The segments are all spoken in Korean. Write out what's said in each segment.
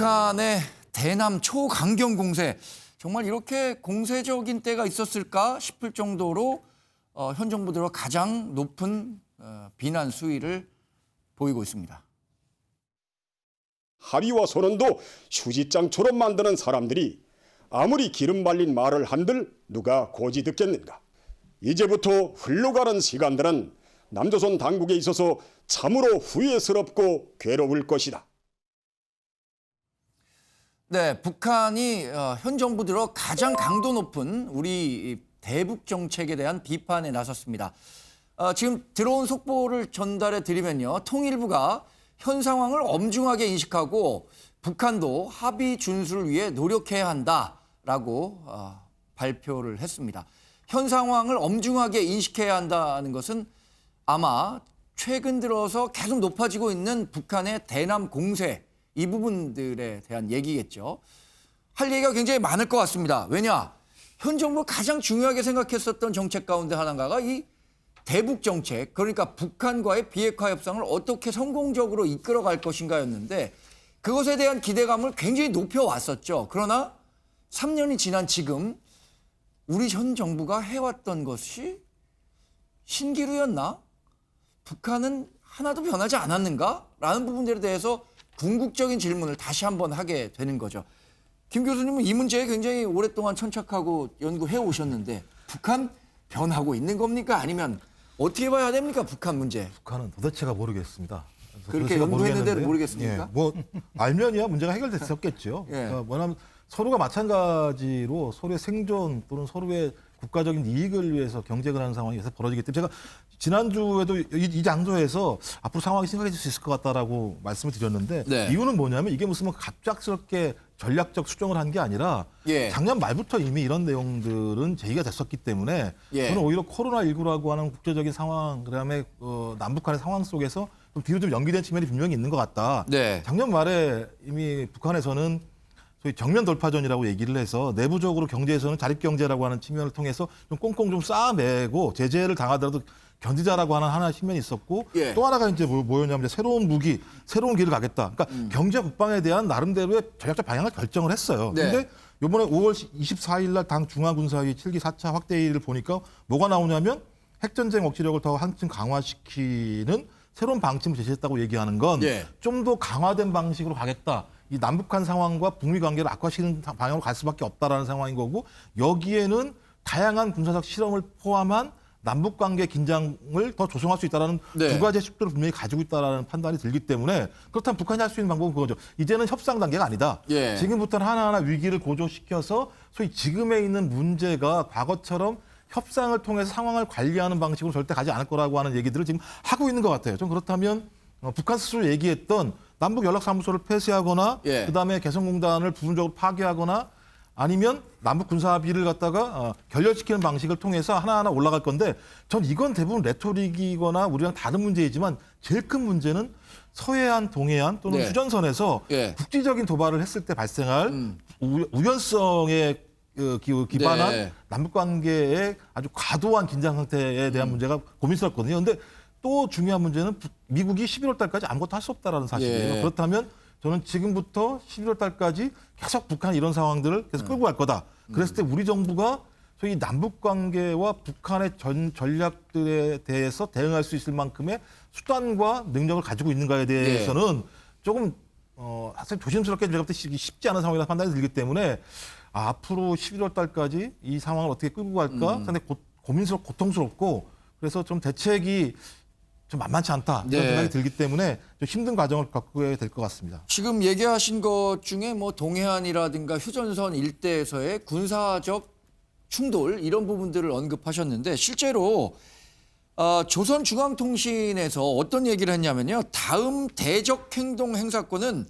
북한의 대남 초강경 공세, 정말 이렇게 공세적인 때가 있었을까 싶을 정도로 현 정부 들어 가장 높은 비난 수위를 보이고 있습니다. 합의와 선언도 휴지장처럼 만드는 사람들이 아무리 기름 발린 말을 한들 누가 고지 듣겠는가. 이제부터 흘러가는 시간들은 남조선 당국에 있어서 참으로 후회스럽고 괴로울 것이다. 네, 북한이 현 정부 들어 가장 강도 높은 우리 대북 정책에 대한 비판에 나섰습니다. 지금 들어온 속보를 전달해 드리면요. 통일부가 현 상황을 엄중하게 인식하고 북한도 합의 준수를 위해 노력해야 한다라고 발표를 했습니다. 현 상황을 엄중하게 인식해야 한다는 것은 아마 최근 들어서 계속 높아지고 있는 북한의 대남 공세, 이 부분들에 대한 얘기겠죠. 할 얘기가 굉장히 많을 것 같습니다. 왜냐? 현 정부 가장 중요하게 생각했었던 정책 가운데 하나가 이 대북 정책, 그러니까 북한과의 비핵화 협상을 어떻게 성공적으로 이끌어갈 것인가였는데 그것에 대한 기대감을 굉장히 높여왔었죠. 그러나 3년이 지난 지금 우리 현 정부가 해왔던 것이 신기루였나? 북한은 하나도 변하지 않았는가? 라는 부분들에 대해서 궁극적인 질문을 다시 한번 하게 되는 거죠. 김 교수님은 이 문제에 굉장히 오랫동안 천착하고 연구해 오셨는데 북한 변하고 있는 겁니까? 아니면 어떻게 봐야 됩니까? 북한 문제. 북한은 도대체가 모르겠습니다. 그렇게 연구했는데도 모르겠습니까? 예, 뭐 알면야 문제가 해결됐었겠죠. 예. 뭐냐면 서로가 마찬가지로 서로의 생존 또는 서로의 국가적인 이익을 위해서 경쟁을 하는 상황에서 벌어지기 때문에 제가 지난주에도 이 장소에서 앞으로 상황이 심각해질 수 있을 것 같다라고 말씀을 드렸는데 네. 이유는 뭐냐면 이게 무슨 뭐 갑작스럽게 전략적 수정을 한 게 아니라 예. 작년 말부터 이미 이런 내용들은 제기가 됐었기 때문에 예. 저는 오히려 코로나19라고 하는 국제적인 상황 그다음에 남북한의 상황 속에서 좀 뒤로 좀 연기된 측면이 분명히 있는 것 같다. 네. 작년 말에 이미 북한에서는 소위 정면 돌파전이라고 얘기를 해서 내부적으로 경제에서는 자립경제라고 하는 측면을 통해서 좀 꽁꽁 좀 쌓아내고 제재를 당하더라도 견디자라고 하는 하나의 측면이 있었고 예. 또 하나가 이제 뭐였냐면 새로운 무기, 새로운 길을 가겠다. 그러니까 경제 국방에 대한 나름대로의 전략적 방향을 결정을 했어요. 네. 근데 이번에 5월 24일 날 당 중앙군사회의 7기 4차 확대회의를 보니까 뭐가 나오냐면 핵전쟁 억지력을 더 한층 강화시키는 새로운 방침을 제시했다고 얘기하는 건 좀 더 예. 강화된 방식으로 가겠다. 이 남북한 상황과 북미 관계를 악화시키는 방향으로 갈 수밖에 없다라는 상황인 거고 여기에는 다양한 군사적 실험을 포함한 남북 관계 긴장을 더 조성할 수 있다라는 네. 두 가지의 숙제를 분명히 가지고 있다라는 판단이 들기 때문에 그렇다면 북한이 할 수 있는 방법은 그거죠. 이제는 협상 단계가 아니다. 예. 지금부터는 하나하나 위기를 고조시켜서 소위 지금에 있는 문제가 과거처럼 협상을 통해서 상황을 관리하는 방식으로 절대 가지 않을 거라고 하는 얘기들을 지금 하고 있는 것 같아요. 좀 그렇다면 북한 스스로 얘기했던 남북 연락사무소를 폐쇄하거나 예. 그다음에 개성공단을 부분적으로 파괴하거나 아니면 남북 군사합의를 갖다가 결렬시키는 방식을 통해서 하나하나 올라갈 건데 전 이건 대부분 레토릭이거나 우리랑 다른 문제이지만 제일 큰 문제는 서해안, 동해안 또는 네. 휴전선에서 예. 국지적인 도발을 했을 때 발생할 우연성에 기반한 네. 남북 관계의 아주 과도한 긴장 상태에 대한 문제가 고민스럽거든요. 그런데 또 중요한 문제는 미국이 11월 달까지 아무것도 할 수 없다라는 사실이에요. 예. 그렇다면 저는 지금부터 11월 달까지 계속 북한이 이런 상황들을 계속 끌고 갈 거다. 그랬을 때 우리 정부가 소위 남북 관계와 북한의 전략들에 대해서 대응할 수 있을 만큼의 수단과 능력을 가지고 있는가에 대해서는 조금 사실 조심스럽게 제가 볼 때 쉽지 않은 상황이라는 판단이 들기 때문에 앞으로 11월 달까지 이 상황을 어떻게 끌고 갈까 상당히 고민스럽고 고통스럽고 그래서 좀 대책이 좀 만만치 않다 이런 네. 생각이 들기 때문에 좀 힘든 과정을 겪게 될 것 같습니다. 지금 얘기하신 것 중에 뭐 동해안이라든가 휴전선 일대에서의 군사적 충돌 이런 부분들을 언급하셨는데 실제로 조선중앙통신에서 어떤 얘기를 했냐면요. 다음 대적 행동 행사권은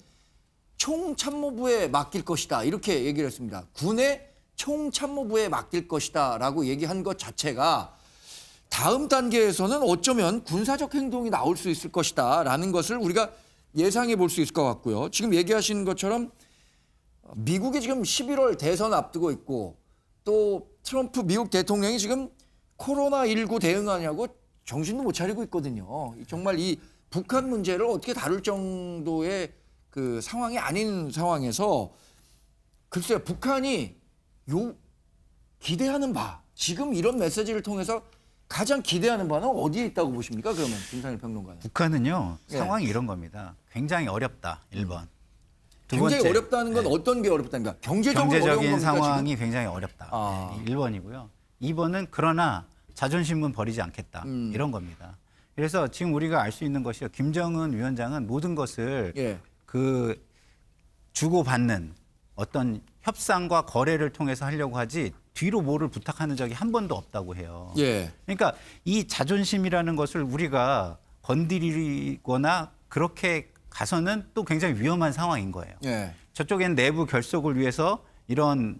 총참모부에 맡길 것이다. 이렇게 얘기를 했습니다. 군의 총참모부에 맡길 것이다 라고 얘기한 것 자체가 다음 단계에서는 어쩌면 군사적 행동이 나올 수 있을 것이다 라는 것을 우리가 예상해 볼 수 있을 것 같고요. 지금 얘기하신 것처럼 미국이 지금 11월 대선 앞두고 있고 또 트럼프 미국 대통령이 지금 코로나19 대응하냐고 정신도 못 차리고 있거든요. 정말 이 북한 문제를 어떻게 다룰 정도의 그 상황이 아닌 상황에서 글쎄요, 북한이 기대하는 바, 지금 이런 메시지를 통해서 가장 기대하는 바는 어디에 있다고 보십니까? 그러면 김상일 평론가는. 북한은요, 예. 상황이 이런 겁니다. 굉장히 어렵다, 1번. 두 굉장히 번째, 어렵다는 건 네. 어떤 게 어렵다는가? 경제적으로 어려운 경제적인 겁니까, 상황이 지금? 굉장히 어렵다. 아. 네, 1번이고요. 2번은 그러나 자존심은 버리지 않겠다. 이런 겁니다. 그래서 지금 우리가 알 수 있는 것이요. 김정은 위원장은 모든 것을 예. 그 주고받는 어떤 협상과 거래를 통해서 하려고 하지 뒤로 뭐를 부탁하는 적이 한 번도 없다고 해요. 예. 그러니까 이 자존심이라는 것을 우리가 건드리거나 그렇게 가서는 또 굉장히 위험한 상황인 거예요. 예. 저쪽엔 내부 결속을 위해서 이런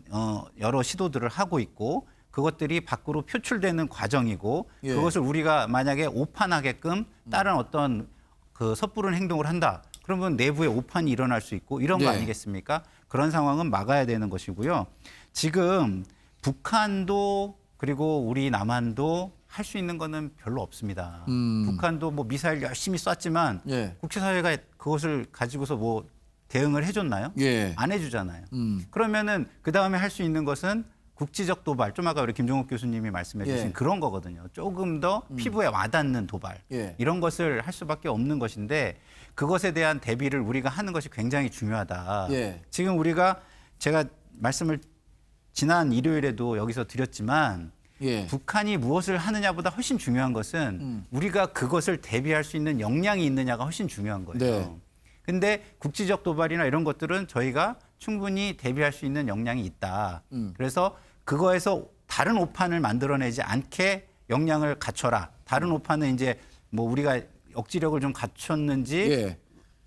여러 시도들을 하고 있고 그것들이 밖으로 표출되는 과정이고 예. 그것을 우리가 만약에 오판하게끔 다른 어떤 그 섣부른 행동을 한다. 그러면 내부에 오판이 일어날 수 있고 이런 거 네. 아니겠습니까? 그런 상황은 막아야 되는 것이고요. 지금 북한도 그리고 우리 남한도 할 수 있는 거는 별로 없습니다. 북한도 뭐 미사일 열심히 쐈지만 예. 국제사회가 그것을 가지고서 뭐 대응을 해줬나요? 예. 안 해주잖아요. 그러면은 그 다음에 할 수 있는 것은 국지적 도발, 좀 아까 우리 김종욱 교수님이 말씀해 주신 예. 그런 거거든요. 조금 더 피부에 와닿는 도발. 예. 이런 것을 할 수밖에 없는 것인데 그것에 대한 대비를 우리가 하는 것이 굉장히 중요하다. 예. 지금 우리가 제가 말씀을 지난 일요일에도 여기서 드렸지만 예. 북한이 무엇을 하느냐보다 훨씬 중요한 것은 우리가 그것을 대비할 수 있는 역량이 있느냐가 훨씬 중요한 거예요. 네. 근데 국지적 도발이나 이런 것들은 저희가 충분히 대비할 수 있는 역량이 있다. 그래서 그거에서 다른 오판을 만들어내지 않게 역량을 갖춰라. 다른 오판은 이제 뭐 우리가 억지력을 좀 갖췄는지 예.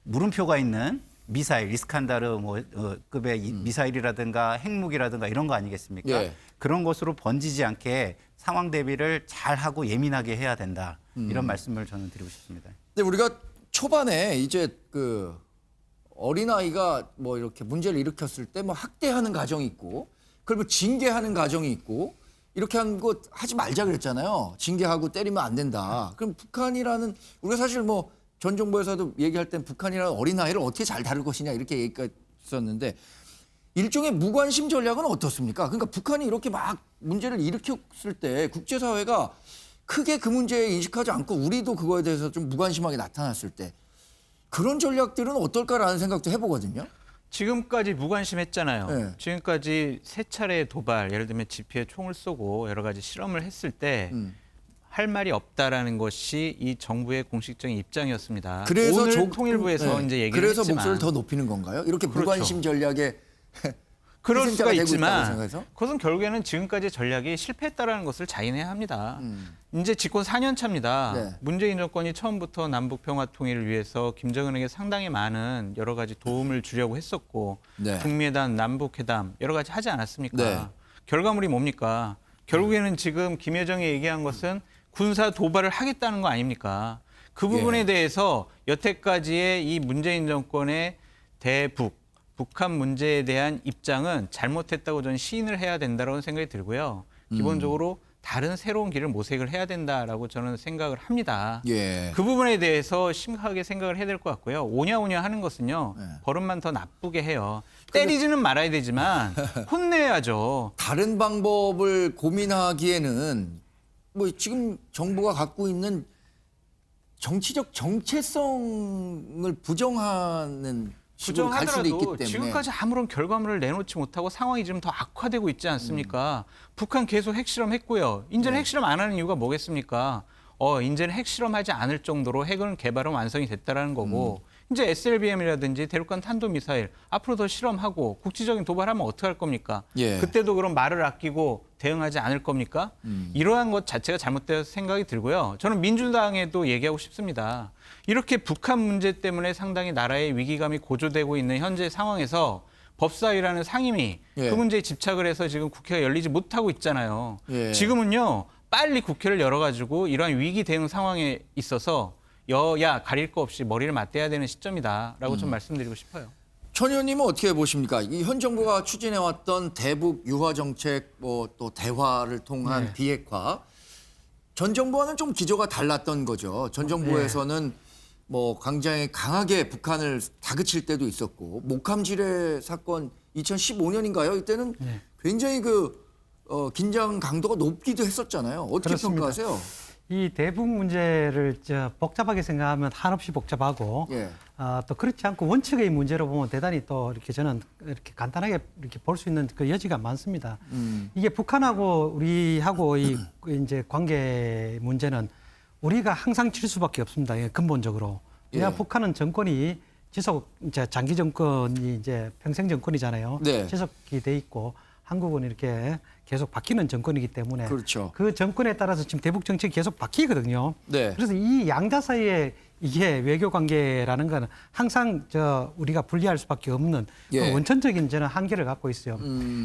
물음표가 있는 미사일, 이스칸다르 뭐 급의 미사일이라든가 핵무기라든가 이런 거 아니겠습니까? 예. 그런 것으로 번지지 않게 상황 대비를 잘 하고 예민하게 해야 된다. 이런 말씀을 저는 드리고 싶습니다. 근데 우리가 초반에 이제 그 어린아이가 뭐 이렇게 문제를 일으켰을 때 뭐 학대하는 가정이 있고 그리고 징계하는 가정이 있고 이렇게 한 거 하지 말자 그랬잖아요. 징계하고 때리면 안 된다. 그럼 북한이라는 우리가 사실 뭐 전 정부에서도 얘기할 땐 북한이라는 어린아이를 어떻게 잘 다룰 것이냐 이렇게 얘기가 있었는데 일종의 무관심 전략은 어떻습니까? 그러니까 북한이 이렇게 막 문제를 일으켰을 때 국제사회가 크게 그 문제에 인식하지 않고 우리도 그거에 대해서 좀 무관심하게 나타났을 때 그런 전략들은 어떨까라는 생각도 해보거든요. 지금까지 무관심했잖아요. 네. 지금까지 세 차례 도발, 예를 들면 지피에 총을 쏘고 여러 가지 실험을 했을 때 할 말이 없다라는 것이 이 정부의 공식적인 입장이었습니다. 그래서 오늘 통일부에서 네. 이제 얘기를 그래서 했지만 목소리를 더 높이는 건가요? 이렇게 그렇죠. 무관심 전략에 그럴 희생자가 수가 되고 있다고 있지만 생각해서? 그것은 결국에는 지금까지 전략이 실패했다라는 것을 자인해야 합니다. 이제 집권 4년 차입니다. 네. 문재인 정권이 처음부터 남북 평화 통일을 위해서 김정은에게 상당히 많은 여러 가지 도움을 주려고 했었고 네. 북미회담, 남북회담 여러 가지 하지 않았습니까? 네. 결과물이 뭡니까? 결국에는 지금 김여정이 얘기한 것은 군사 도발을 하겠다는 거 아닙니까? 그 부분에 예. 대해서 여태까지의 이 문재인 정권의 대북, 북한 문제에 대한 입장은 잘못했다고 저는 시인을 해야 된다고 생각이 들고요. 기본적으로 다른 새로운 길을 모색을 해야 된다라고 저는 생각을 합니다. 예. 그 부분에 대해서 심각하게 생각을 해야 될 것 같고요. 오냐오냐 하는 것은요. 네. 버릇만 더 나쁘게 해요. 때리지는 말아야 되지만 혼내야죠. 다른 방법을 고민하기에는 뭐 지금 정부가 갖고 있는 정치적 정체성을 부정하는 식으로 갈 수도 있기 부정하더라도 때문에 지금까지 아무런 결과물을 내놓지 못하고 상황이 지금 더 악화되고 있지 않습니까? 북한 계속 핵실험 했고요. 이제는 핵실험 안 하는 이유가 뭐겠습니까? 이제는 핵실험하지 않을 정도로 핵은 개발은 완성이 됐다라는 거고 이제 SLBM이라든지 대륙간 탄도미사일 앞으로 더 실험하고 국지적인 도발하면 어떻게 할 겁니까? 예. 그때도 그럼 말을 아끼고 대응하지 않을 겁니까? 이러한 것 자체가 잘못되어서 생각이 들고요. 저는 민주당에도 얘기하고 싶습니다. 이렇게 북한 문제 때문에 상당히 나라의 위기감이 고조되고 있는 현재 상황에서 법사위라는 상임위 예. 그 문제에 집착을 해서 지금 국회가 열리지 못하고 있잖아요. 예. 지금은요. 빨리 국회를 열어가지고 이러한 위기 대응 상황에 있어서 여야 가릴 거 없이 머리를 맞대야 되는 시점이다라고 좀 말씀드리고 싶어요. 천 의원님은 어떻게 보십니까? 이 현 정부가 추진해왔던 대북 유화 정책, 뭐 또 대화를 통한 네. 비핵화, 전 정부와는 좀 기조가 달랐던 거죠. 전 정부에서는 뭐 굉장히 강하게 북한을 다그칠 때도 있었고 목함지뢰 사건 2015년인가요? 이때는 굉장히 긴장 강도가 높기도 했었잖아요. 어떻게 그렇습니다. 평가하세요? 이 대북 문제를 복잡하게 생각하면 한없이 복잡하고 예. 또 그렇지 않고 원칙의 문제로 보면 대단히 또 이렇게 저는 이렇게 간단하게 이렇게 볼 수 있는 그 여지가 많습니다. 이게 북한하고 우리하고 이제 관계 문제는 우리가 항상 질 수밖에 없습니다. 이게 근본적으로. 왜냐 예. 북한은 정권이 지속 이제 장기 정권이 이제 평생 정권이잖아요. 네. 지속이 돼 있고 한국은 이렇게 계속 바뀌는 정권이기 때문에 그렇죠. 그 정권에 따라서 지금 대북 정책이 계속 바뀌거든요. 네. 그래서 이 양자 사이에 이게 외교 관계라는 거는 항상 우리가 분리할 수밖에 없는 예. 그 원천적인 저는 한계를 갖고 있어요.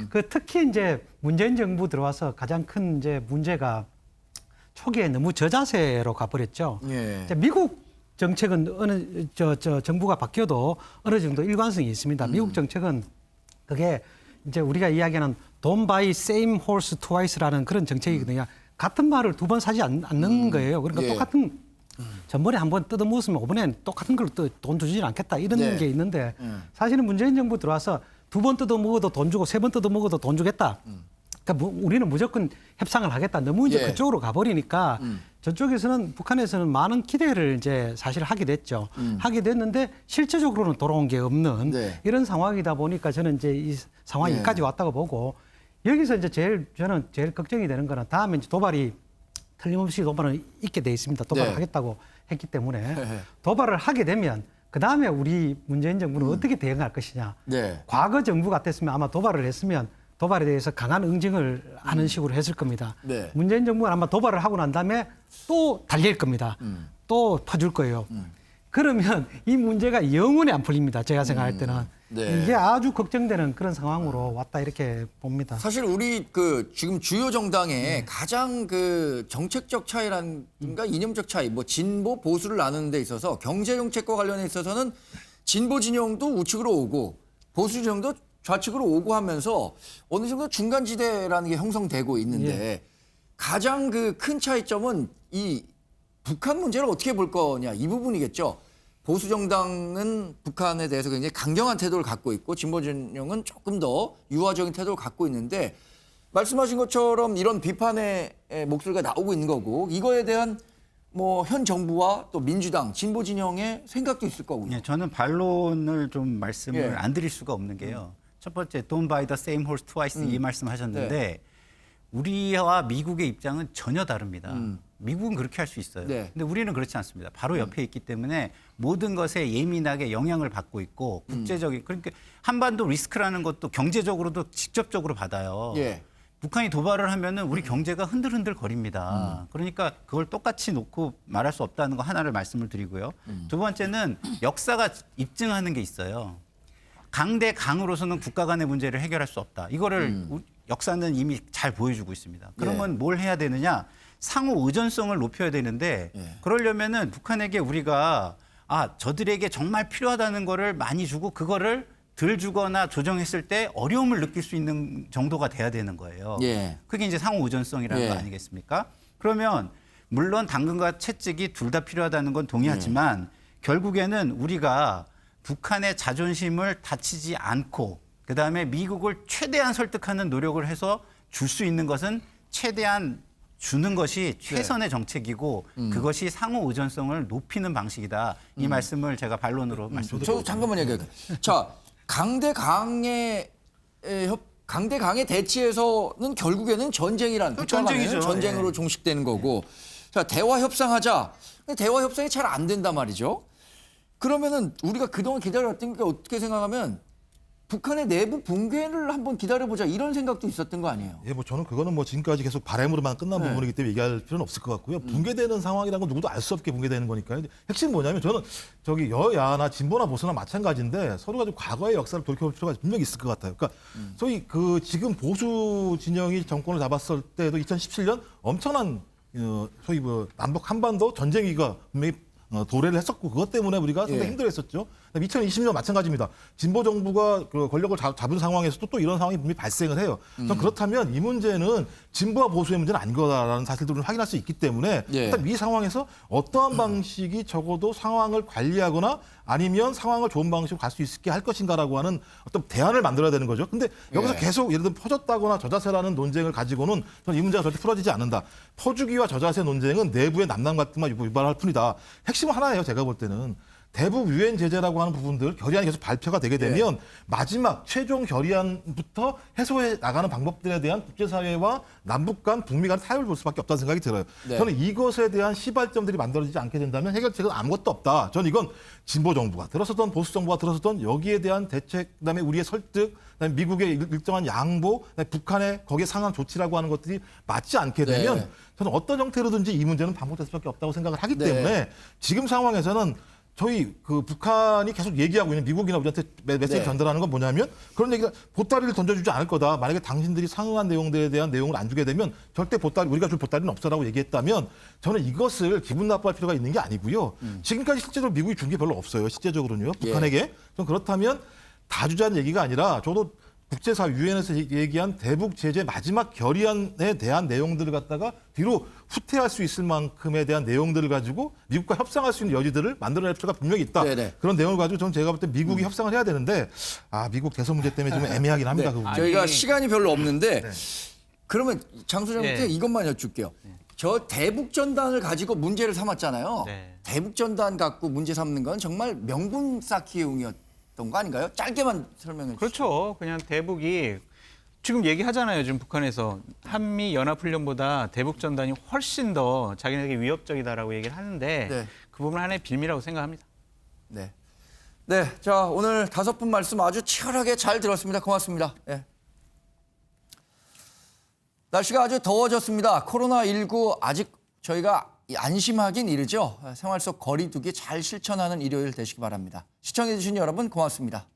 그 특히 이제 문재인 정부 들어와서 가장 큰 이제 문제가 초기에 너무 저자세로 가버렸죠. 예. 이제 미국 정책은 어느 정부가 바뀌어도 어느 정도 일관성이 있습니다. 미국 정책은 그게 이제 우리가 이야기하는 Don't buy same horse twice라는 그런 정책이거든요. 같은 말을 두 번 사지 않는 거예요. 그러니까 예. 똑같은 전번에 한번 뜯어먹었으면 이번엔 똑같은 걸 또 돈 주지 않겠다 이런 네. 게 있는데 사실은 문재인 정부 들어와서 두 번 뜯어먹어도 돈 주고 세 번 뜯어먹어도 돈 주겠다. 그러니까 우리는 무조건 협상을 하겠다. 너무 이제 예. 그쪽으로 가버리니까 저쪽에서는 북한에서는 많은 기대를 이제 사실 하게 됐죠. 하게 됐는데 실제적으로는 돌아온 게 없는 네. 이런 상황이다 보니까 저는 이제 이 상황이 예. 여기까지 왔다고 보고 여기서 이제 저는 제일 걱정이 되는 거는 다음에 이제 도발이 틀림없이 도발은 있게 돼 있습니다. 도발을 네. 하겠다고 했기 때문에 도발을 하게 되면 그 다음에 우리 문재인 정부는 어떻게 대응할 것이냐. 네. 과거 정부 같았으면 아마 도발을 했으면 도발에 대해서 강한 응징을 하는 식으로 했을 겁니다. 네. 문재인 정부는 아마 도발을 하고 난 다음에 또 달릴 겁니다. 또 퍼줄 거예요. 그러면 이 문제가 영원히 안 풀립니다. 제가 생각할 때는. 네. 이게 아주 걱정되는 그런 상황으로 왔다 이렇게 봅니다. 사실 우리 지금 주요 정당의 가장 정책적 차이란가 이념적 차이, 뭐 진보 보수를 나누는 데 있어서 경제 정책과 관련해 있어서는 진보 진영도 우측으로 오고 보수 진영도 좌측으로 오고 하면서 어느 정도 중간지대라는 게 형성되고 있는데 가장 큰 차이점은 이 북한 문제를 어떻게 볼 거냐 이 부분이겠죠. 보수 정당은 북한에 대해서 굉장히 강경한 태도를 갖고 있고 진보 진영은 조금 더 유화적인 태도를 갖고 있는데 말씀하신 것처럼 이런 비판의 목소리가 나오고 있는 거고 이거에 대한 뭐 현 정부와 또 민주당 진보 진영의 생각도 있을 거고요. 예, 저는 반론을 좀 말씀을 예. 안 드릴 수가 없는 게요. 첫 번째, Don't buy the same horse twice 이 말씀하셨는데 네. 우리와 미국의 입장은 전혀 다릅니다. 미국은 그렇게 할 수 있어요. 네. 근데 우리는 그렇지 않습니다. 바로 옆에 있기 때문에 모든 것에 예민하게 영향을 받고 있고 국제적인 그러니까 한반도 리스크라는 것도 경제적으로도 직접적으로 받아요. 예. 북한이 도발을 하면은 우리 경제가 흔들흔들 거립니다. 그러니까 그걸 똑같이 놓고 말할 수 없다는 거 하나를 말씀을 드리고요. 두 번째는 역사가 입증하는 게 있어요. 강대 강으로서는 국가 간의 문제를 해결할 수 없다. 이거를 역사는 이미 잘 보여주고 있습니다. 그러면 뭘 해야 되느냐? 상호 의존성을 높여야 되는데 그러려면은 북한에게 우리가 저들에게 정말 필요하다는 거를 많이 주고 그거를 덜 주거나 조정했을 때 어려움을 느낄 수 있는 정도가 돼야 되는 거예요. 예. 그게 이제 상호 의존성이라는 예. 거 아니겠습니까? 그러면 물론 당근과 채찍이 둘 다 필요하다는 건 동의하지만 결국에는 우리가 북한의 자존심을 다치지 않고 그다음에 미국을 최대한 설득하는 노력을 해서 줄 수 있는 것은 최대한 주는 것이 최선의 정책이고 그것이 상호 의존성을 높이는 방식이다. 이 말씀을 제가 반론으로 말씀드립니다. 저도 잠깐만 얘기할게요. 자, 강대 강의 대치에서는 결국에는 전쟁이란 전쟁이죠. 전쟁으로 예. 종식되는 거고. 자, 대화 협상하자. 근데 대화 협상이 잘 안 된단 말이죠. 그러면은 우리가 그동안 기다려왔던 게 어떻게 생각하면 북한의 내부 붕괴를 한번 기다려보자 이런 생각도 있었던 거 아니에요? 예, 뭐 저는 그거는 뭐 지금까지 계속 바람으로만 끝난 부분이기 때문에 얘기할 필요는 없을 것 같고요. 붕괴되는 상황이라는 건 누구도 알 수 없게 붕괴되는 거니까요. 근데 핵심은 뭐냐면 저는 여야나 진보나 보수나 마찬가지인데 서로가 좀 과거의 역사를 돌이켜볼 필요가 분명히 있을 것 같아요. 그러니까 소위 지금 보수 진영이 정권을 잡았을 때도 2017년 엄청난 소위 남북 한반도 전쟁 위기가 분명히 도래를 했었고 그것 때문에 우리가 상당히 힘들어했었죠. 2020년 마찬가지입니다. 진보 정부가 그 권력을 잡은 상황에서도 또 이런 상황이 분명히 발생을 해요. 전 그렇다면 이 문제는 진보와 보수의 문제는 아닌 거다라는 사실들을 확인할 수 있기 때문에 일단 이 상황에서 어떠한 방식이 적어도 상황을 관리하거나 아니면 상황을 좋은 방식으로 갈 수 있게 할 것인가라고 하는 어떤 대안을 만들어야 되는 거죠. 근데 여기서 계속 예를 들면 퍼졌다거나 저자세라는 논쟁을 가지고는 저는 이 문제가 절대 풀어지지 않는다. 퍼주기와 저자세 논쟁은 내부의 남남 갈등만 유발할 뿐이다. 핵심은 하나예요. 제가 볼 때는. 대북 유엔 제재라고 하는 부분들 결의안이 계속 발표가 되게 되면 마지막 최종 결의안부터 해소해 나가는 방법들에 대한 국제사회와 남북 간 북미 간 타협을 볼 수밖에 없다는 생각이 들어요. 저는 이것에 대한 시발점들이 만들어지지 않게 된다면 해결책은 아무것도 없다. 저는 이건 진보 정부가 들어서던 보수 정부가 들어서던 여기에 대한 대책, 그다음에 우리의 설득, 그다음에 미국의 일정한 양보, 그다음에 북한의 거기에 상한 조치라고 하는 것들이 맞지 않게 되면 저는 어떤 형태로든지 이 문제는 반복될 수밖에 없다고 생각을 하기 때문에 지금 상황에서는 저희 그 북한이 계속 얘기하고 있는 미국이나 우리한테 메시지 전달하는 건 뭐냐면 그런 얘기가 보따리를 던져주지 않을 거다. 만약에 당신들이 상응한 내용들에 대한 내용을 안 주게 되면 절대 보따리 우리가 줄 보따리는 없어라고 얘기했다면 저는 이것을 기분 나빠할 필요가 있는 게 아니고요. 지금까지 실제로 미국이 준 게 별로 없어요. 실제적으로는요. 북한에게. 좀 그렇다면 다 주자는 얘기가 아니라 저도 국제사회 유엔에서 얘기한 대북 제재 마지막 결의안에 대한 내용들을 갖다가 뒤로 후퇴할 수 있을 만큼에 대한 내용들을 가지고 미국과 협상할 수 있는 여지들을 만들어낼 필요가 분명히 있다. 그런 내용을 가지고 저는 제가 볼 때 미국이 협상을 해야 되는데 미국 대선 문제 때문에 좀 애매하긴 합니다. 그 부분이. 저희가 시간이 별로 없는데 그러면 장 소장님께 이것만 여쭐게요. 저 대북전단을 가지고 문제를 삼았잖아요. 대북전단 갖고 문제 삼는 건 정말 명분 쌓기용이었던 거 아닌가요? 짧게만 설명해 주시죠. 그렇죠. 그냥 대북이 지금 얘기하잖아요. 지금 북한에서 한미 연합훈련보다 대북 전단이 훨씬 더 자기네에게 위협적이다라고 얘기를 하는데 그 부분 하나의 빌미라고 생각합니다. 네. 자, 오늘 5분 말씀 아주 치열하게 잘 들었습니다. 고맙습니다. 날씨가 아주 더워졌습니다. 코로나19 아직 저희가 안심하긴 이르죠. 생활 속 거리 두기 잘 실천하는 일요일 되시기 바랍니다. 시청해 주신 여러분 고맙습니다.